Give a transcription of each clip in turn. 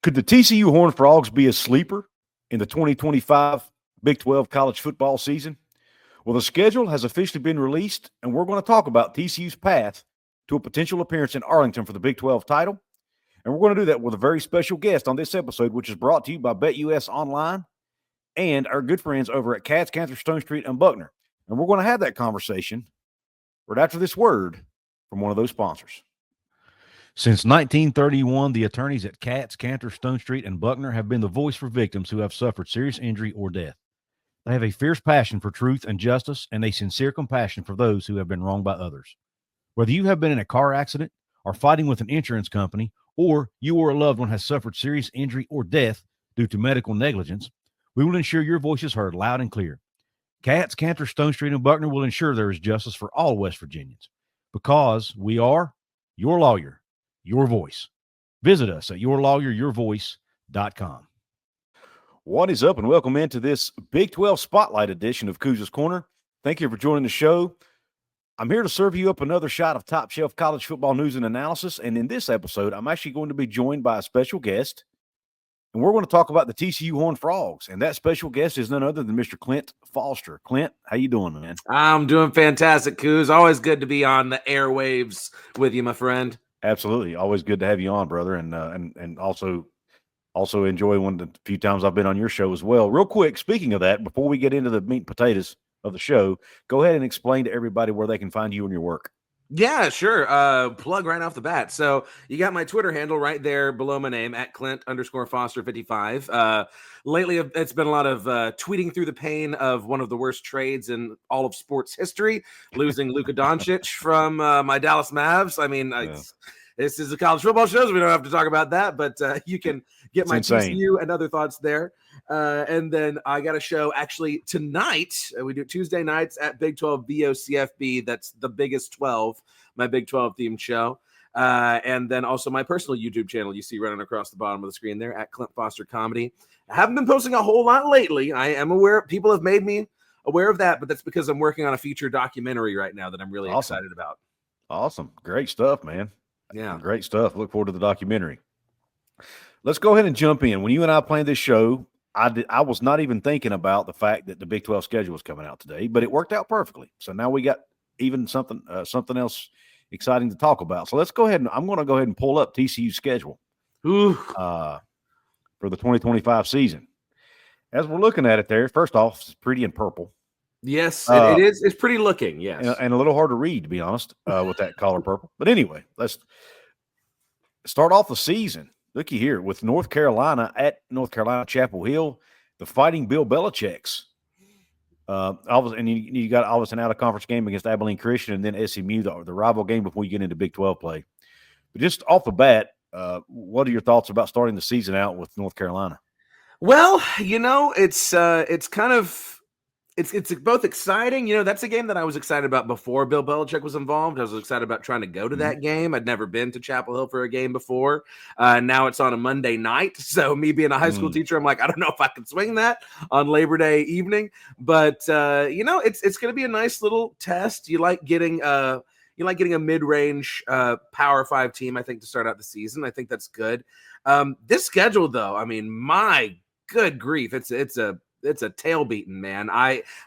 Could the TCU Horned Frogs be a sleeper in the 2025 Big 12 college football season? Well, the schedule has officially been released, and we're going to talk about TCU's path to a potential appearance in Arlington for the Big 12 title. And we're going to do that with a very special guest on this episode, which is brought to you by BetUS Online and our good friends over at Cats, Cantor, Stone Street, and Buckner. And we're going to have that conversation right after this word from one of those sponsors. Since 1931, the attorneys at Cats, Cantor, Stone Street, and Buckner have been the voice for victims who have suffered serious injury or death. They have a fierce passion for truth and justice and a sincere compassion for those who have been wronged by others. Whether you have been in a car accident or fighting with an insurance company, or you or a loved one has suffered serious injury or death due to medical negligence, we will ensure your voice is heard loud and clear. Cats, Cantor, Stone Street, and Buckner will ensure there is justice for all West Virginians because we are your lawyer, your voice. Visit us at yourlawyeryourvoice.com. What is up, and welcome into this Big 12 Spotlight edition of Couz's Corner. Thank you for joining the show. I'm here to serve you up another shot of top-shelf college football news and analysis, and in this episode, I'm actually going to be joined by a special guest, and we're going to talk about the TCU Horned Frogs, and that special guest is none other than Mr. Clint Foster. Clint, how you doing, man? I'm doing fantastic, Couz. Always good to be on the airwaves with you, my friend. Absolutely. Always good to have you on, brother, and also enjoy one of the few times I've been on your show as well. Real quick, speaking of that, before we get into the meat and potatoes of the show, go ahead and explain to everybody where they can find you and your work. Yeah, sure. Plug right off the bat. So you got my Twitter handle right there below my name at Clint_Foster55. Lately, it's been a lot of tweeting through the pain of one of the worst trades in all of sports history, losing Luka Doncic from my Dallas Mavs. I mean, this is a college football show, so we don't have to talk about that, but you can get my TCU and other thoughts there. And then I got a show actually tonight. We do Tuesday nights at Big 12 VOCFB. That's the biggest 12, my Big 12 themed show. And then also my personal YouTube channel you see running across the bottom of the screen there at Clint Foster Comedy. I haven't been posting a whole lot lately. I am aware people have made me aware of that, but that's because I'm working on a feature documentary right now that I'm really excited about. Awesome. Great stuff, man. Yeah. Great stuff. Look forward to the documentary. Let's go ahead and jump in. When you and I planned this show, I was not even thinking about the fact that the Big 12 schedule was coming out today, but it worked out perfectly. So now we got even something else exciting to talk about. So let's go ahead I'm going to go ahead and pull up TCU's schedule for the 2025 season. As we're looking at it there, first off, it's pretty in purple. Yes, it is. It's pretty looking, yes. And a little hard to read, to be honest, with that color purple. But anyway, let's start off the season. Looky here with North Carolina at North Carolina Chapel Hill, the Fighting Bill Belichick's. And you got obviously an out-of-conference game against Abilene Christian and then SMU, the rival game before you get into Big 12 play. But just off the bat, what are your thoughts about starting the season out with North Carolina? Well, it's kind of it's both exciting. That's a game that I was excited about before Bill Belichick was involved. I was excited about trying to go to that game. I'd never been to Chapel Hill for a game before. Now it's on a Monday night. So me being a high school teacher, I'm like, I don't know if I can swing that on Labor Day evening. But, it's going to be a nice little test. You like getting a mid-range Power 5 team, I think, to start out the season. I think that's good. This schedule, though, I mean, my good grief, it's a tail beating, man.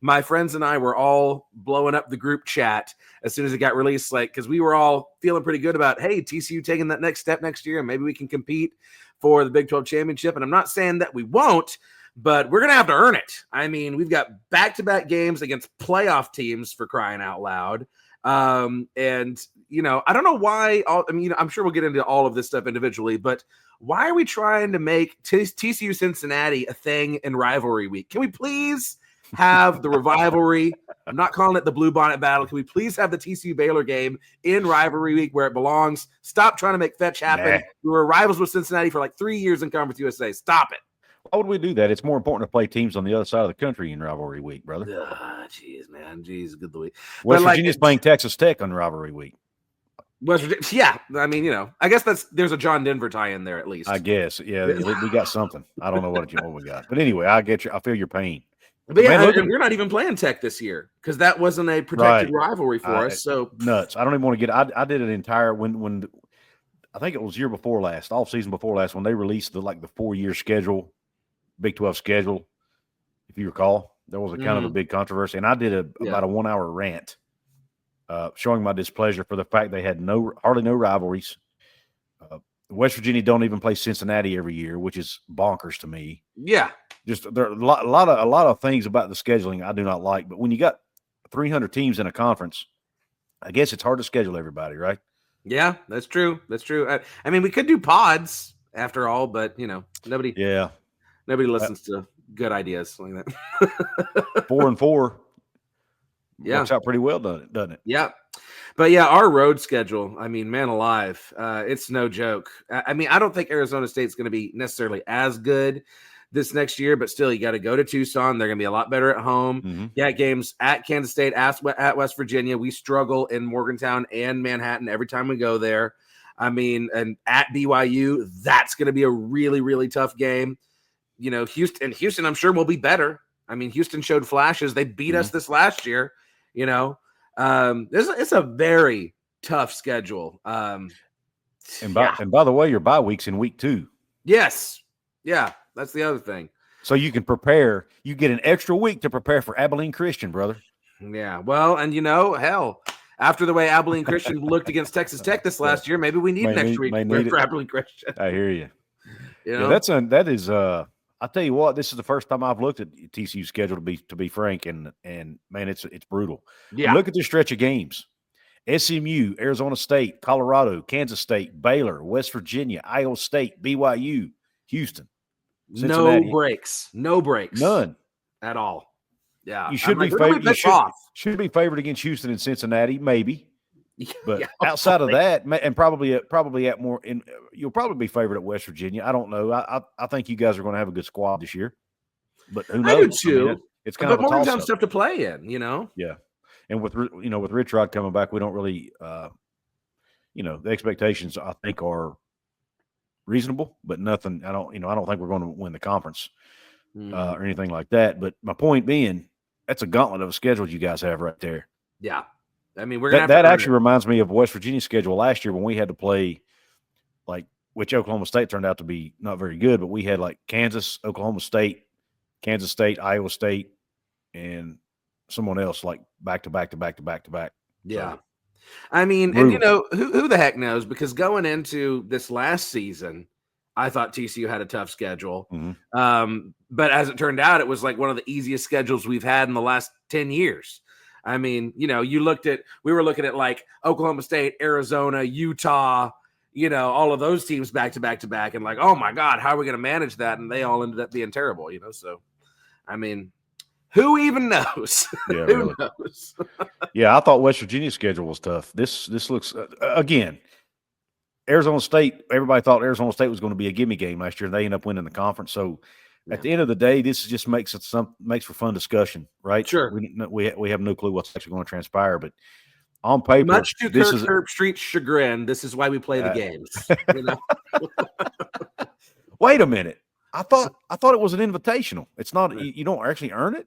My friends and I were all blowing up the group chat as soon as it got released, because we were all feeling pretty good about, hey, TCU taking that next step next year, and maybe we can compete for the Big 12 championship. And I'm not saying that we won't, but we're going to have to earn it. I mean, we've got back-to-back games against playoff teams, for crying out loud. I don't know why. I'm sure we'll get into all of this stuff individually, but why are we trying to make TCU Cincinnati a thing in rivalry week? Can we please have the rivalry? I'm not calling it the Blue Bonnet Battle. Can we please have the TCU Baylor game in rivalry week where it belongs? Stop trying to make fetch happen. We were rivals with Cincinnati for like 3 years in Conference USA. Stop it. Why would we do that? It's more important to play teams on the other side of the country in rivalry week, brother. Jeez, man. Jeez, good week. West Virginia's playing Texas Tech on rivalry week. West Virginia, yeah. I mean, I guess there's a John Denver tie-in there at least. I guess, yeah. We got something. I don't know what we got, but anyway, I get you. I feel your pain. But yeah, we're not even playing Tech this year because that wasn't a protected rivalry for us. So nuts. I don't even want to get. I did an entire when I think it was year before last, off season before last, when they released the 4-year schedule, Big 12 schedule. If you recall, there was a kind of a big controversy, and I did about a 1-hour rant showing my displeasure for the fact they had hardly no rivalries. West Virginia don't even play Cincinnati every year, which is bonkers to me. Yeah, just there are a lot of things about the scheduling I do not like. But when you got 300 teams in a conference, I guess it's hard to schedule everybody, right? Yeah, that's true. That's true. I mean, we could do pods after all, but nobody listens to good ideas like that. 4 and 4. Yeah. Works out pretty well, doesn't it? Yeah. But yeah, our road schedule, I mean, man alive, it's no joke. I mean, I don't think Arizona State's going to be necessarily as good this next year, but still, you got to go to Tucson. They're going to be a lot better at home. Mm-hmm. Yeah, games at Kansas State, at West Virginia. We struggle in Morgantown and Manhattan every time we go there. I mean, and at BYU, that's going to be a really, really tough game. Houston, I'm sure will be better. I mean, Houston showed flashes. They beat us this last year. It's a very tough schedule. And by the way, your bye week's in week 2. Yes. Yeah. That's the other thing. So you can prepare. You get an extra week to prepare for Abilene Christian, brother. Yeah. Well, and hell, after the way Abilene Christian looked against Texas Tech this last year, maybe we need an extra week for Abilene Christian. I hear you. Yeah, that is. I tell you what, this is the first time I've looked at TCU's schedule to be frank, and man, it's brutal. Yeah. Look at this stretch of games: SMU, Arizona State, Colorado, Kansas State, Baylor, West Virginia, Iowa State, BYU, Houston. Cincinnati. No breaks, none at all. Yeah, you should be favored. Should be favored against Houston and Cincinnati, maybe. But outside of that, and probably at more, you'll probably be favored at West Virginia. I don't know. I think you guys are going to have a good squad this year, but who knows? I do too. I mean, it's kind of a Morgantown's tough to play in, Yeah, and with Rich Rod coming back, we don't really, the expectations I think are reasonable, but nothing. I don't think we're going to win the conference or anything like that. But my point being, that's a gauntlet of a schedule you guys have right there. Yeah. I mean, we're gonna that actually reminds me of West Virginia's schedule last year when we had to play, which Oklahoma State turned out to be not very good, but we had Kansas, Oklahoma State, Kansas State, Iowa State, and someone else back to back. Yeah. So, I mean, and who the heck knows? Because going into this last season, I thought TCU had a tough schedule. Mm-hmm. But as it turned out, it was one of the easiest schedules we've had in the last 10 years. I mean, we were looking at Oklahoma State, Arizona, Utah, all of those teams back to back, and oh my God, how are we going to manage that? And they all ended up being terrible, so, I mean, who even knows? Yeah, who knows? Yeah, I thought West Virginia's schedule was tough. This looks, again, Arizona State, everybody thought Arizona State was going to be a gimme game last year, and they ended up winning the conference. So, at the end of the day, this just makes for fun discussion, right? Sure. We have no clue what's actually going to transpire, but on paper, much to Kirk Street's chagrin, this is why we play the games. Wait a minute! I thought it was an invitational. It's not. You don't actually earn it.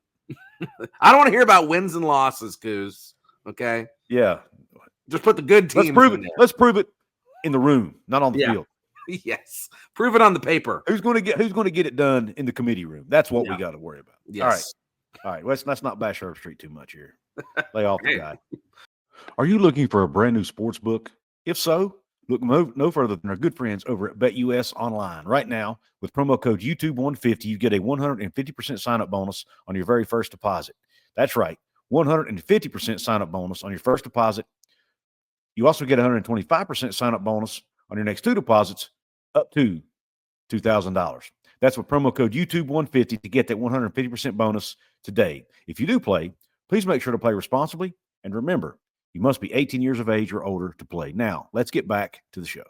I don't want to hear about wins and losses, Couz. Okay. Yeah. Just put the good teams. Let's prove it in the room, not on the field. Yes. Prove it on the paper. Who's going to get it done in the committee room? That's what we got to worry about. Yes. All right. Let's not bash Herb Street too much here. Lay off the guy. Are you looking for a brand new sports book? If so, look no further than our good friends over at BetUS Online. Right now, with promo code YouTube150, you get a 150% sign-up bonus on your very first deposit. That's right, 150% sign-up bonus on your first deposit. You also get a 125% sign-up bonus on your next 2 deposits up to $2,000. That's with promo code YouTube150 to get that 150% bonus today. If you do play, please make sure to play responsibly. And remember, you must be 18 years of age or older to play. Now, let's get back to the show.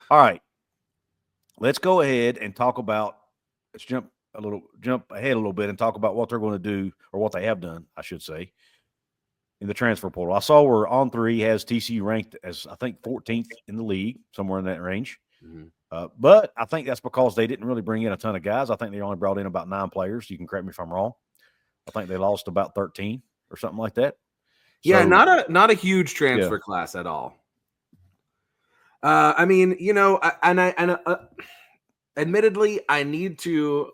All right. Let's go ahead and talk about – let's jump ahead a little bit and talk about what they're going to do, or what they have done, I should say, in the transfer portal. I saw where On3 has TCU ranked as, I think, 14th in the league, somewhere in that range. Mm-hmm. But I think that's because they didn't really bring in a ton of guys. I think they only brought in about 9 players. You can correct me if I'm wrong. I think they lost about 13 or something like that. Yeah, so, not a huge transfer class at all. I mean, admittedly, I need to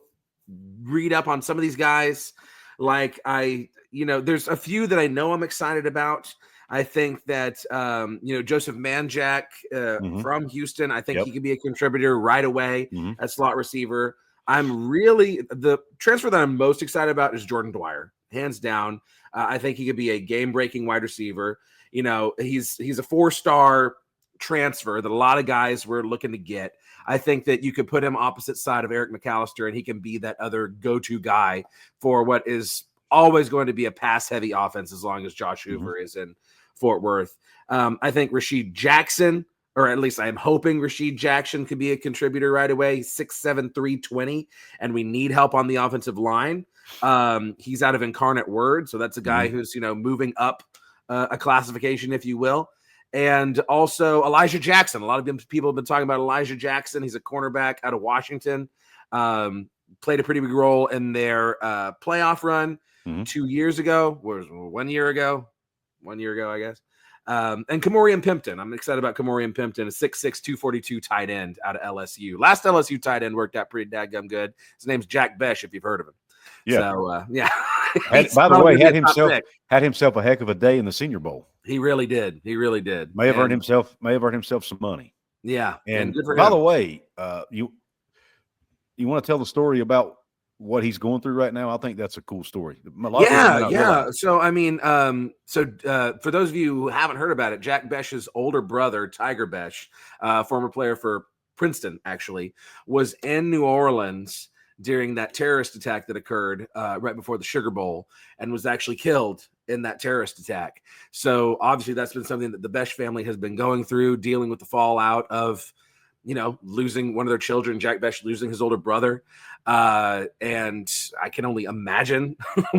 read up on some of these guys. Like there's a few that I know I'm excited about. I think that Joseph Manjack from Houston, I think he could be a contributor right away at slot receiver. The transfer that I'm most excited about is Jordan Dwyer, hands down. I think he could be a game-breaking wide receiver. He's a 4-star transfer that a lot of guys were looking to get. I think that you could put him opposite side of Eric McAllister, and he can be that other go-to guy for what is always going to be a pass-heavy offense as long as Josh Hoover is in Fort Worth. I think Rashid Jackson, or at least I'm hoping Rashid Jackson could be a contributor right away. 6'7", 320, and we need help on the offensive line. He's out of Incarnate Word, so that's a guy who's moving up a classification, if you will. And also Elijah Jackson. A lot of people have been talking about Elijah Jackson. He's a cornerback out of Washington. Played a pretty big role in their playoff run 2 years ago. 1 year ago? 1 year ago, I guess. And Kamorian Pimpton. I'm excited about Kamorian Pimpton, a 6'6", 242 tight end out of LSU. Last LSU tight end worked out pretty dadgum good. His name's Jack Besh, if you've heard of him. Yeah. So, yeah. By the way, had himself a heck of a day in the Senior Bowl. He really did. He really did. May have earned himself some money. Yeah. And by the way, you want to tell the story about what he's going through right now? I think that's a cool story. Yeah. So, I mean, for those of you who haven't heard about it, Jack Besh's older brother, Tiger Besh, former player for Princeton, actually, was in New Orleans during that terrorist attack that occurred right before the Sugar Bowl and was actually killed in that terrorist attack. So obviously that's been something that the Besh family has been going through, dealing with the fallout of, losing one of their children, Jack Besh losing his older brother. And I can only imagine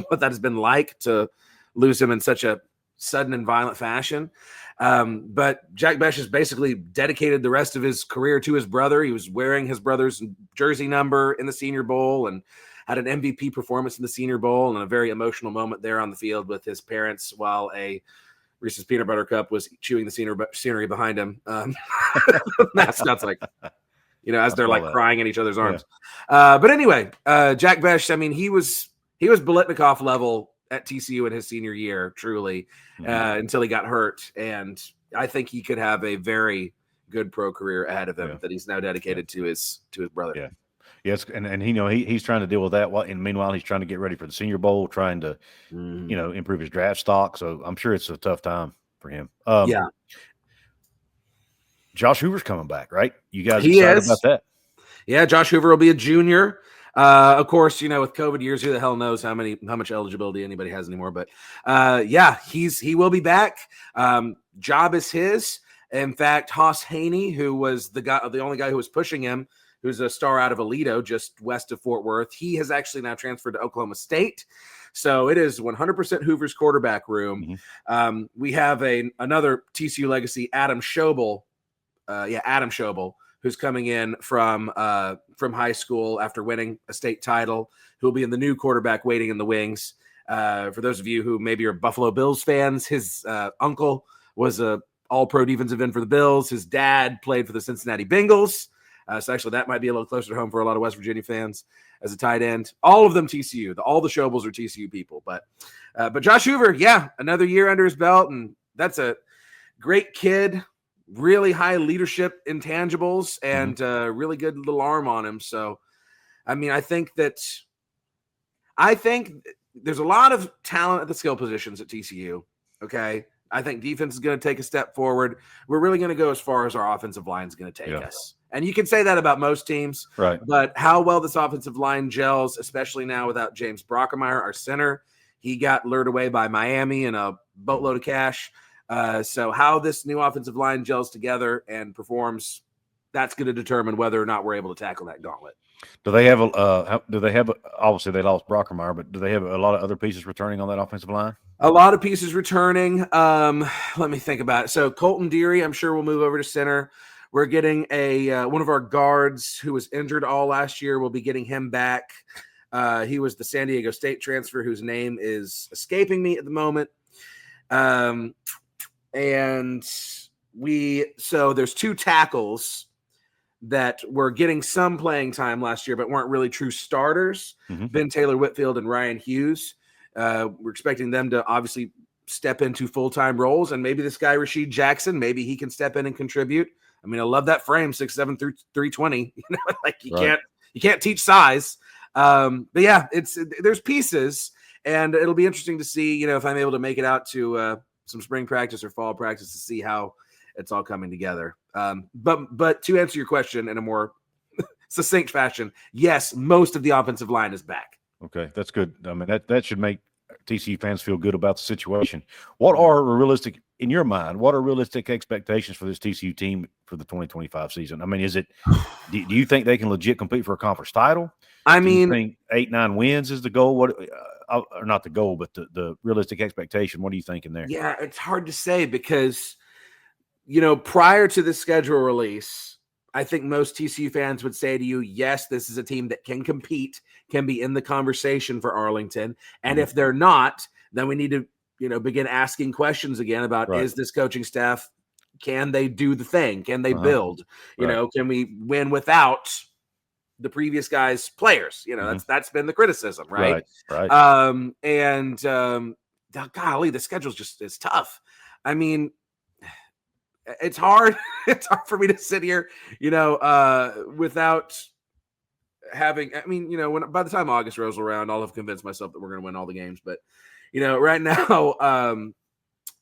what that has been like to lose him in such a sudden and violent fashion. But Jack Besh has basically dedicated the rest of his career to his brother. He was wearing his brother's jersey number in the Senior Bowl and had an MVP performance in the Senior Bowl and a very emotional moment there on the field with his parents while a Reese's Peanut Butter Cup was chewing the scenery behind him. Mascot's like, as they're like crying in each other's arms. But anyway, Jack Besh, I mean, he was Biletnikoff level at TCU in his senior year, truly, until he got hurt. And I think he could have a very good pro career ahead of him that he's now dedicated to his brother. Yeah. Yes, and he's trying to deal with that. And meanwhile, he's trying to get ready for the Senior Bowl, trying to improve his draft stock. So I'm sure it's a tough time for him. Josh Hoover's coming back, right? You guys excited about that? Yeah, Josh Hoover will be a junior. Of course, with COVID years, who the hell knows how much eligibility anybody has anymore. But he will be back. Job is his. In fact, Haas Haney, who was the only guy who was pushing him, who's a star out of Aledo, just west of Fort Worth, he has actually now transferred to Oklahoma State. So it is 100% Hoover's quarterback room. We have another TCU legacy, Adam Schobel. Adam Schobel, who's coming in from high school after winning a state title, who will be in the new quarterback waiting in the wings. For those of you who maybe are Buffalo Bills fans, his uncle was a all-pro defensive end for the Bills. His dad played for the Cincinnati Bengals. So actually that might be a little closer to home for a lot of West Virginia fans as a tight end. All of them TCU. All the Schobels are TCU people. But Josh Hoover, another year under his belt, and that's a great kid. Really high leadership intangibles and really good little arm on him. So, I mean, I think there's a lot of talent at the skill positions at TCU. Okay. I think defense is going to take a step forward. We're really going to go as far as our offensive line is going to take us. And you can say that about most teams, right? But how well this offensive line gels, especially now without James Brockermeyer, our center, he got lured away by Miami in a boatload of cash. So how this new offensive line gels together and performs, that's going to determine whether or not we're able to tackle that gauntlet. Do they have obviously they lost Brockermeyer, but do they have a lot of other pieces returning on that offensive line? A lot of pieces returning. Let me think about it. So Colton Deary, I'm sure will move over to center. We're getting one of our guards who was injured all last year. We'll be getting him back. He was the San Diego State transfer whose name is escaping me at the moment. And So there's 2 tackles that were getting some playing time last year, but weren't really true starters. Mm-hmm. Ben Taylor Whitfield and Ryan Hughes. We're expecting them to obviously step into full-time roles, and maybe this guy Rashid Jackson, maybe he can step in and contribute. I mean, I love that frame, 6'7" through 320. Like you can't teach size. But yeah, there's pieces, and it'll be interesting to see, if I'm able to make it out to some spring practice or fall practice to see how it's all coming together. But to answer your question in a more succinct fashion, yes, most of the offensive line is back. Okay, that's good. I mean, that should make TCU fans feel good about the situation. What are realistic, in your mind, what are realistic expectations for this TCU team for the 2025 season? I mean, do you think they can legit compete for a conference title? I Do mean, you think 8-9 wins is the goal? What, or not the goal, but the realistic expectation? What are you thinking there? Yeah, it's hard to say because, prior to the schedule release, I think most TCU fans would say to you, yes, this is a team that can compete, can be in the conversation for Arlington. And if they're not, then we need to, begin asking questions again about, is this coaching staff, can they do the thing? Can they build? Can we win without the previous guys' players? That's been the criticism, right? Golly, the schedule's just is tough. I mean, it's hard. It's hard for me to sit here, without having. I mean, by the time August rolls around, I'll have convinced myself that we're going to win all the games. But right now,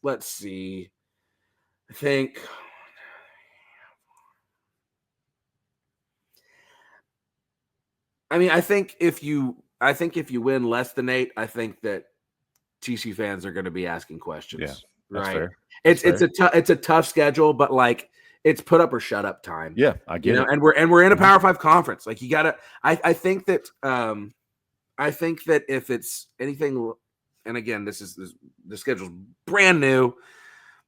let's see. I think if you win less than 8, I think that TCU fans are going to be asking questions. Yeah, right. Fair. It's a tough schedule, but like it's put up or shut up time. Yeah, I get it. And we're in a Power 5 conference. Like you gotta. I think that if it's anything, and again, the schedule's brand new.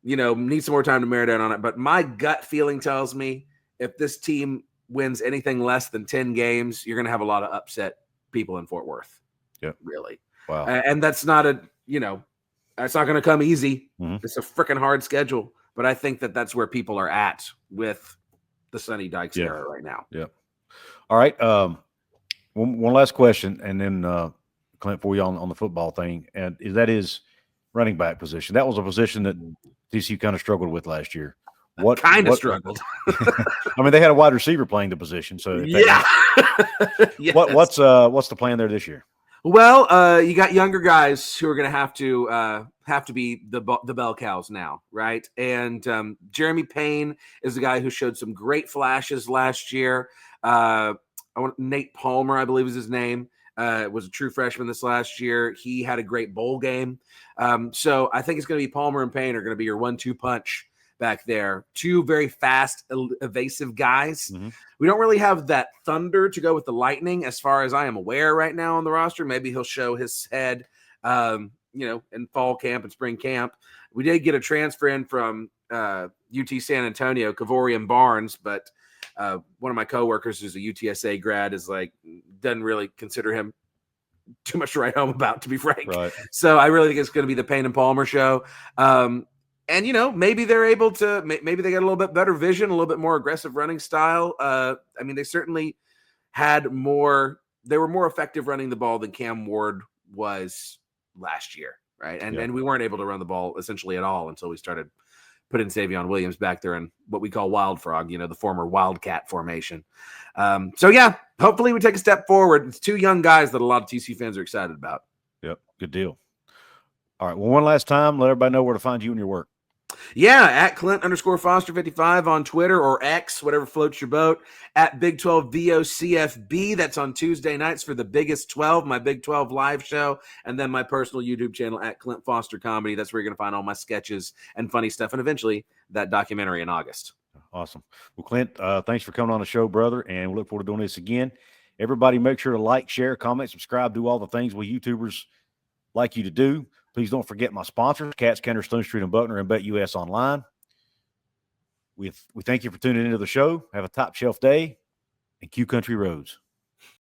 Need some more time to marinate on it. But my gut feeling tells me if this team wins anything less than 10 games, you're going to have a lot of upset people in Fort Worth. Yeah, really. Wow. And that's not that's not going to come easy. Mm-hmm. It's a freaking hard schedule. But I think that's where people are at with the Sonny Dykes era right now. Yeah. All right. One last question, and then Clint, for you on the football thing, and that is running back position. That was a position that TCU kind of struggled with last year. What kind of struggled? I mean, they had a wide receiver playing the position, so yes. What's the plan there this year? Well, you got younger guys who are going to have to be the bell cows now, right? And Jeremy Payne is the guy who showed some great flashes last year. Nate Palmer, I believe is his name, was a true freshman this last year. He had a great bowl game. So I think it's going to be Palmer and Payne are going to be your 1-2 punch back there. 2 very fast, evasive guys. Mm-hmm. We don't really have that thunder to go with the lightning as far as I am aware right now on the roster. Maybe he'll show his head, in fall camp and spring camp. We did get a transfer in from UT San Antonio, Kavorian Barnes, but one of my coworkers who's a UTSA grad doesn't really consider him too much to write home about, to be frank. Right. So I really think it's going to be the Payne and Palmer show. And, maybe they're able to – maybe they got a little bit better vision, a little bit more aggressive running style. They certainly had more – they were more effective running the ball than Cam Ward was last year, right? And we weren't able to run the ball essentially at all until we started putting Savion Williams back there in what we call Wild Frog, the former Wildcat formation. Hopefully we take a step forward. It's 2 young guys that a lot of TCU fans are excited about. Yep, good deal. All right, well, one last time, let everybody know where to find you and your work. Yeah, at Clint_Foster55 on Twitter or X, whatever floats your boat. At Big 12 VOCFB, that's on Tuesday nights for the Biggest 12, my Big 12 live show, and then my personal YouTube channel at Clint Foster Comedy. That's where you're going to find all my sketches and funny stuff, and eventually that documentary in August. Awesome. Well, Clint, thanks for coming on the show, brother, and we look forward to doing this again. Everybody make sure to like, share, comment, subscribe, do all the things we YouTubers like you to do. Please don't forget my sponsors, Cats, Kenner, Stone Street, and Buckner, and BetUS Online. We thank you for tuning into the show. Have a top shelf day, and Q Country Roads.